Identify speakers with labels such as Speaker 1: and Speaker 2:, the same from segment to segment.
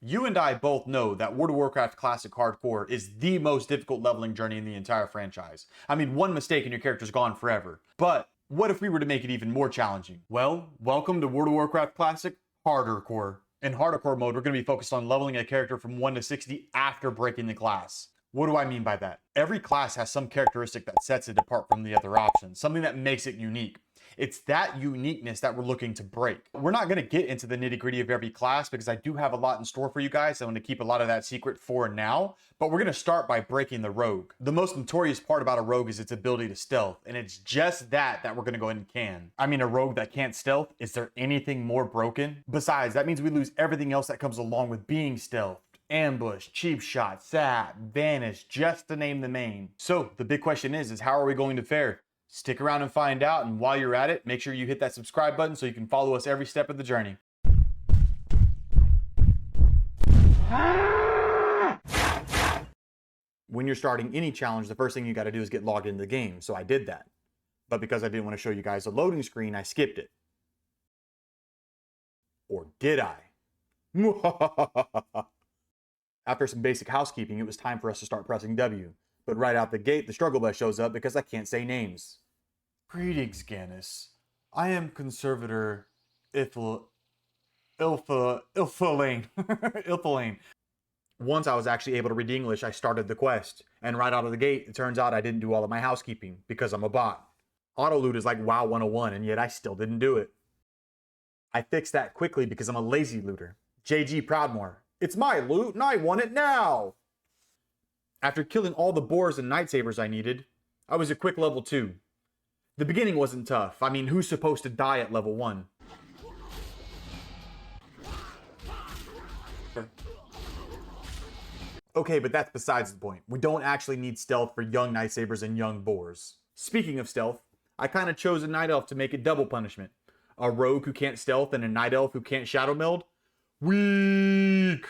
Speaker 1: You and I both know that World of Warcraft Classic Hardcore is the most difficult leveling journey in the entire franchise. I mean, one mistake and your character's gone forever. But what if we were to make it even more challenging? Well, welcome to World of Warcraft Classic Hardercore. In Hardercore mode, we're going to be focused on leveling a character from 1 to 60 after breaking the class. What do I mean by that? Every class has some characteristic that sets it apart from the other options, something that makes it unique. It's that uniqueness that we're looking to break. We're not going to get into the nitty-gritty of every class because I do have a lot in store for you guys. I'm going to keep a lot of that secret for now, but we're going to start by breaking the rogue. The most notorious part about a rogue is its ability to stealth, and it's just that we're going to go ahead and can. I mean, a rogue that can't stealth, is there anything more broken? Besides, that means we lose everything else that comes along with being stealth. Ambush, cheap shot, sap, vanish, just to name the main. So the big question is how are we going to fare? Stick around and find out, and while you're at it, make sure you hit that subscribe button so you can follow us every step of the journey. When you're starting any challenge, the first thing you got to do is get logged into the game, so I did that. But because I didn't want to show you guys a loading screen, I skipped it. Or did I? After some basic housekeeping, it was time for us to start pressing W. But right out the gate, the struggle bus shows up because I can't say names. Greetings, Gannis. I am Conservator Ilfalane. Once I was actually able to read English, I started the quest. And right out of the gate, it turns out I didn't do all of my housekeeping because I'm a bot. Auto loot is like WoW 101, and yet I still didn't do it. I fixed that quickly because I'm a lazy looter. JG Proudmore. It's my loot and I want it now! After killing all the boars and lightsabers I needed, I was a quick level 2. The beginning wasn't tough. I mean, who's supposed to die at level 1? Okay, but that's besides the point. We don't actually need stealth for young lightsabers and young boars. Speaking of stealth, I kind of chose a night elf to make it double punishment. A rogue who can't stealth and a night elf who can't shadow meld? Weak!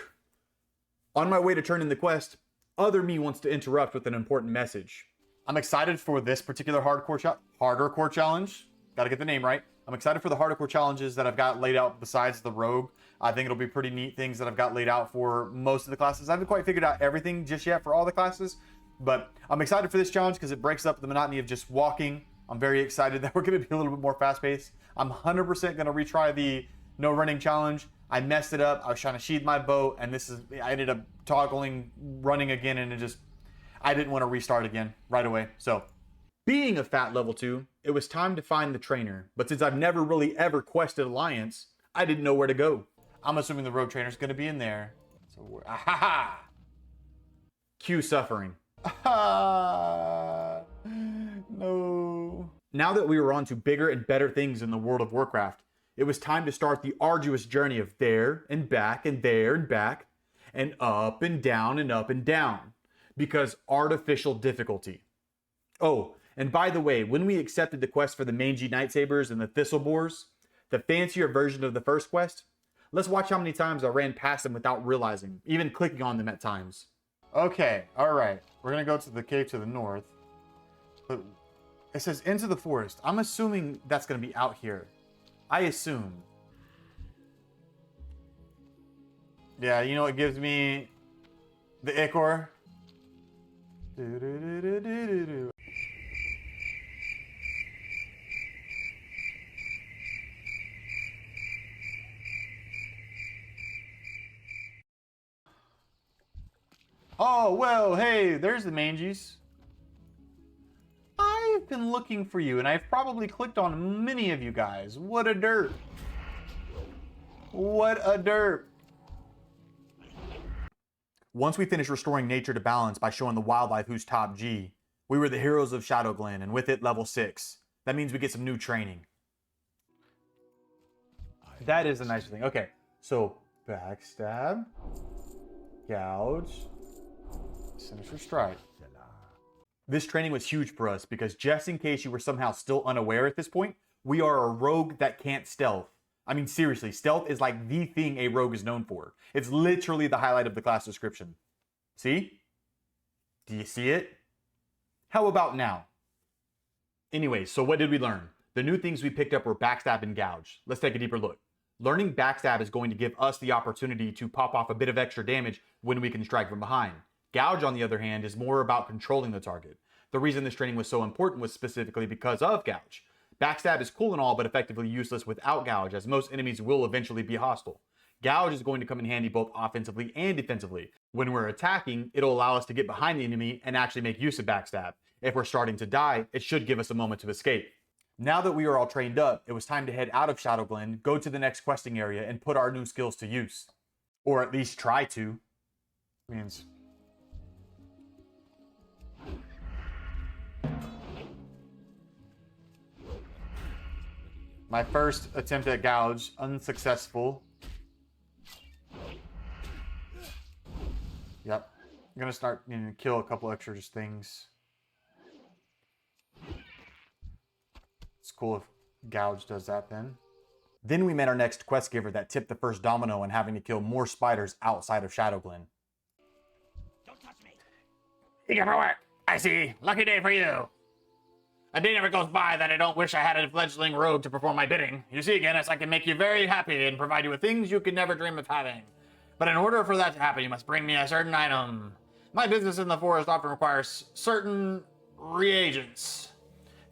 Speaker 1: On my way to turn in the quest, other me wants to interrupt with an important message. I'm excited for this particular Hardercore challenge. Gotta get the name right. I'm excited for the Hardercore challenges that I've got laid out besides the rogue. I think it'll be pretty neat things that I've got laid out for most of the classes. I haven't quite figured out everything just yet for all the classes, but I'm excited for this challenge because it breaks up the monotony of just walking. I'm very excited that we're gonna be a little bit more fast-paced. I'm 100% gonna retry the no running challenge. I messed it up. I was trying to sheath my bow, and I ended up toggling running again, and I didn't want to restart again right away. So, being a fat level 2, it was time to find the trainer. But since I've never really ever quested Alliance, I didn't know where to go. I'm assuming the rogue trainer's going to be in there. So, ahaha! Cue suffering. Ah, no. Now that we were on to bigger and better things in the world of Warcraft, it was time to start the arduous journey of there and back and there and back and up and down and up and down because artificial difficulty. Oh, and by the way, when we accepted the quest for the mangy lightsabers and the thistle boars, the fancier version of the first quest, let's watch how many times I ran past them without realizing, even clicking on them at times. Okay, all right. We're going to go to the cave to the north. But it says into the forest. I'm assuming that's going to be out here. I assume. Yeah, you know what gives me the ichor? Oh, well, hey, there's the mangies. I've been looking for you, and I've probably clicked on many of you guys. What a derp. What a derp. Once we finished restoring nature to balance by showing the wildlife who's top G, we were the heroes of Shadowglen, and with it, level 6. That means we get some new training. That is a nice thing. Okay, so backstab, gouge, sinister strike. This training was huge for us because just in case you were somehow still unaware at this point, we are a rogue that can't stealth. I mean, seriously, stealth is like the thing a rogue is known for. It's literally the highlight of the class description. See? Do you see it? How about now? Anyway, so what did we learn? The new things we picked up were backstab and gouge. Let's take a deeper look. Learning backstab is going to give us the opportunity to pop off a bit of extra damage when we can strike from behind. Gouge, on the other hand, is more about controlling the target. The reason this training was so important was specifically because of Gouge. Backstab is cool and all, but effectively useless without Gouge, as most enemies will eventually be hostile. Gouge is going to come in handy both offensively and defensively. When we're attacking, it'll allow us to get behind the enemy and actually make use of backstab. If we're starting to die, it should give us a moment to escape. Now that we are all trained up, it was time to head out of Shadowglen, go to the next questing area, and put our new skills to use. Or at least try to. Means... My first attempt at Gouge, unsuccessful. Yep. I'm gonna start needing to kill a couple extra just things. It's cool if Gouge does that then. Then we met our next quest giver that tipped the first domino in having to kill more spiders outside of Shadowglen.
Speaker 2: Don't touch me. Eager for work. I see. Lucky day for you. A day never goes by that I don't wish I had a fledgling rogue to perform my bidding. You see, Guinness, I can make you very happy and provide you with things you could never dream of having. But in order for that to happen, you must bring me a certain item. My business in the forest often requires certain reagents.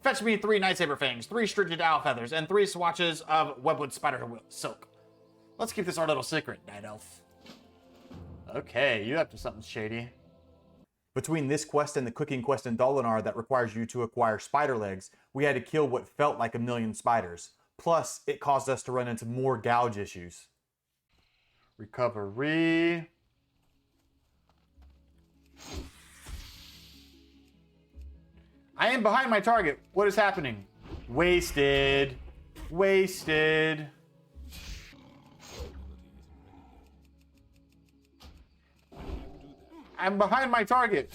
Speaker 2: Fetch me 3 Nightsaber fangs, 3 strigid owl feathers, and 3 swatches of webwood spider silk. Let's keep this our little secret, Night Elf.
Speaker 1: Okay, you up to something shady. Between this quest and the cooking quest in Dolanaar that requires you to acquire spider legs, we had to kill what felt like 1,000,000 spiders. Plus, it caused us to run into more Gouge issues. Recovery. I am behind my target. What is happening? Wasted. Wasted. I'm behind my target.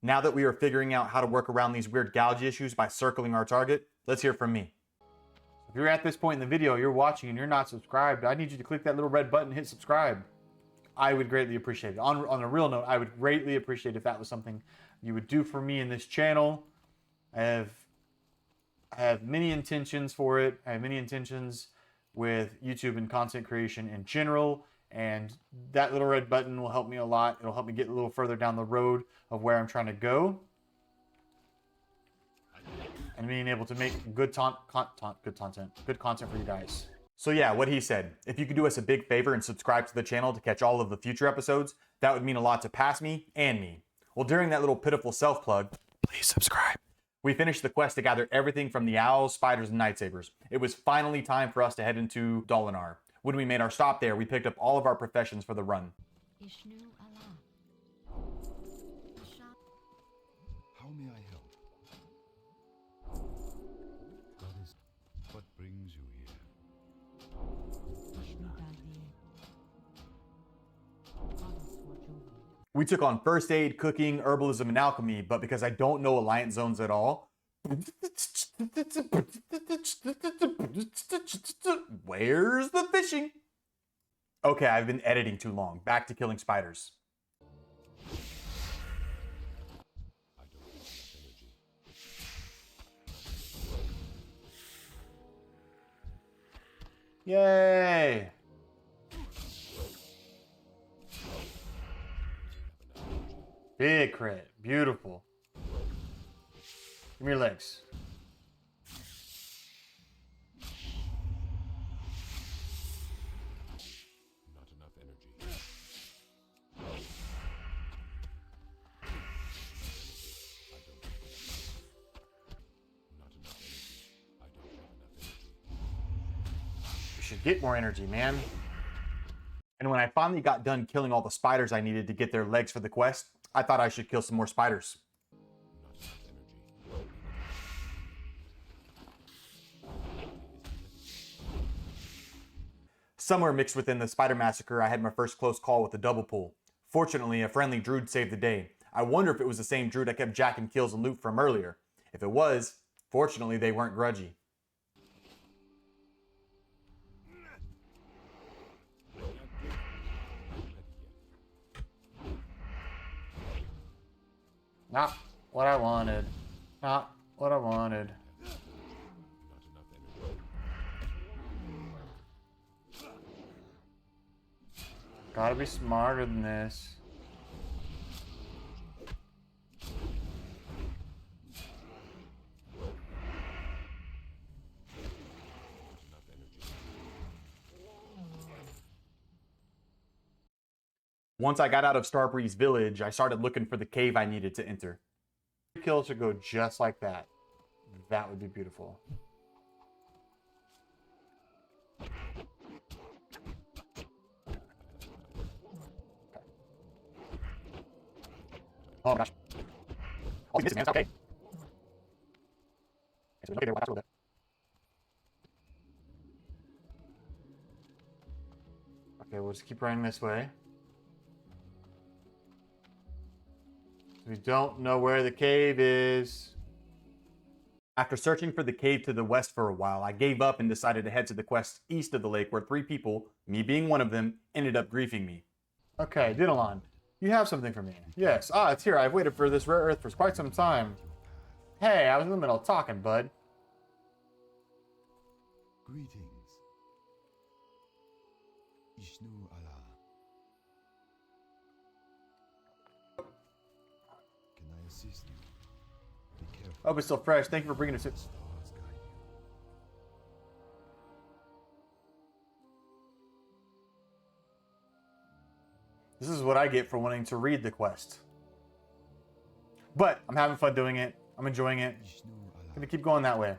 Speaker 1: Now that we are figuring out how to work around these weird Gouge issues by circling our target, let's hear from me. If you're at this point in the video, you're watching and you're not subscribed, I need you to click that little red button and hit subscribe. I would greatly appreciate it. On a real note, I would greatly appreciate if that was something you would do for me in this channel. I have many intentions for it. I have many intentions with YouTube and content creation in general. And that little red button will help me a lot. It'll help me get a little further down the road of where I'm trying to go. And being able to make good content for you guys. So yeah, what he said. If you could do us a big favor and subscribe to the channel to catch all of the future episodes, that would mean a lot to past me and me. Well, during that little pitiful self-plug, please subscribe. We finished the quest to gather everything from the owls, spiders, and nightsabers. It was finally time for us to head into Dolanaar. When we made our stop there, we picked up all of our professions for the run.
Speaker 3: How may I help? What is what brings you here?
Speaker 1: We took on first aid, cooking, herbalism, and alchemy, but because I don't know alliance zones at all, where's the fishing? Okay, I've been editing too long. Back to killing spiders. Yay! Big crit. Beautiful. Give me your legs.
Speaker 3: Not enough energy. Not enough energy. I don't have enough energy.
Speaker 1: You should get more energy, man. And when I finally got done killing all the spiders I needed to get their legs for the quest, I thought I should kill some more spiders.
Speaker 3: Not enough energy.
Speaker 1: Somewhere mixed within the spider massacre, I had my first close call with a double pull. Fortunately, a friendly druid saved the day. I wonder if it was the same druid I kept jacking kills and loot from earlier. If it was, fortunately they weren't grudgy. Not what I wanted. Not what I wanted.
Speaker 3: Not enough energy.
Speaker 1: Gotta be smarter than this. Once I got out of Starbreeze Village, I started looking for the cave I needed to enter. The kill should go just like that. That would be beautiful. Oh my gosh. Oh, he's missing, man. It's okay. Okay, there, watch out a little bit. Okay, we'll just keep running this way. We don't know where the cave is. After searching for the cave to the west for a while, I gave up and decided to head to the quest east of the lake where 3 people, me being one of them, ended up griefing me. Okay, Dolanaar, you have something for me. Yes, it's here. I've waited for this rare earth for quite some time. Hey, I was in the middle of talking, bud.
Speaker 3: Greetings. Ishnu Allah. Can I assist you? Be careful.
Speaker 1: Oh, it's still fresh. Thank you for bringing us it.
Speaker 3: Stars guide you.
Speaker 1: This is what I get for wanting to read the quest. But I'm having fun doing it. I'm enjoying it.
Speaker 3: Ishnu
Speaker 1: I'm
Speaker 3: Allah.
Speaker 1: gonna keep going that way.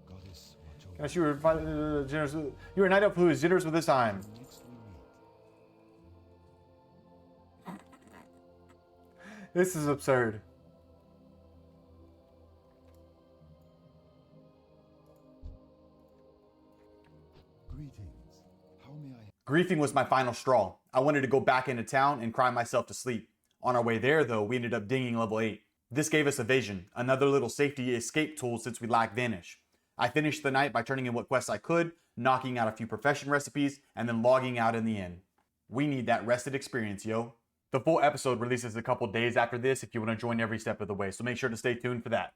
Speaker 3: Goddess watch over
Speaker 1: Can I see you're generous? You're a knight elf who is generous with his time.
Speaker 3: next we meet.
Speaker 1: This is absurd.
Speaker 3: Greetings. How may I?
Speaker 1: Griefing was my final straw. I wanted to go back into town and cry myself to sleep. On our way there, though, we ended up dinging level 8. This gave us evasion, another little safety escape tool since we lack vanish. I finished the night by turning in what quests I could, knocking out a few profession recipes, and then logging out in the end. We need that rested experience, yo. The full episode releases a couple days after this if you want to join every step of the way, so make sure to stay tuned for that.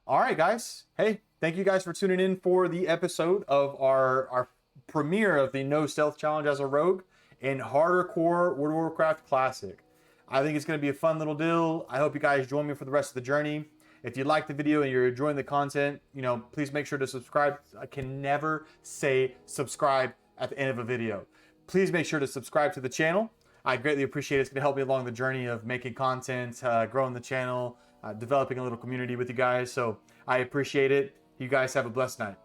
Speaker 1: All right, guys. Hey, thank you guys for tuning in for the episode of our premiere of the No Stealth Challenge as a Rogue in Hardercore World of Warcraft Classic. I think it's going to be a fun little deal. I hope you guys join me for the rest of the journey. If you like the video and you're enjoying the content, please make sure to subscribe. I can never say subscribe at the end of a video. Please make sure to subscribe to the channel. I greatly appreciate it. It's going to help me along the journey of making content, growing the channel, developing a little community with you guys. So I appreciate it. You guys have a blessed night.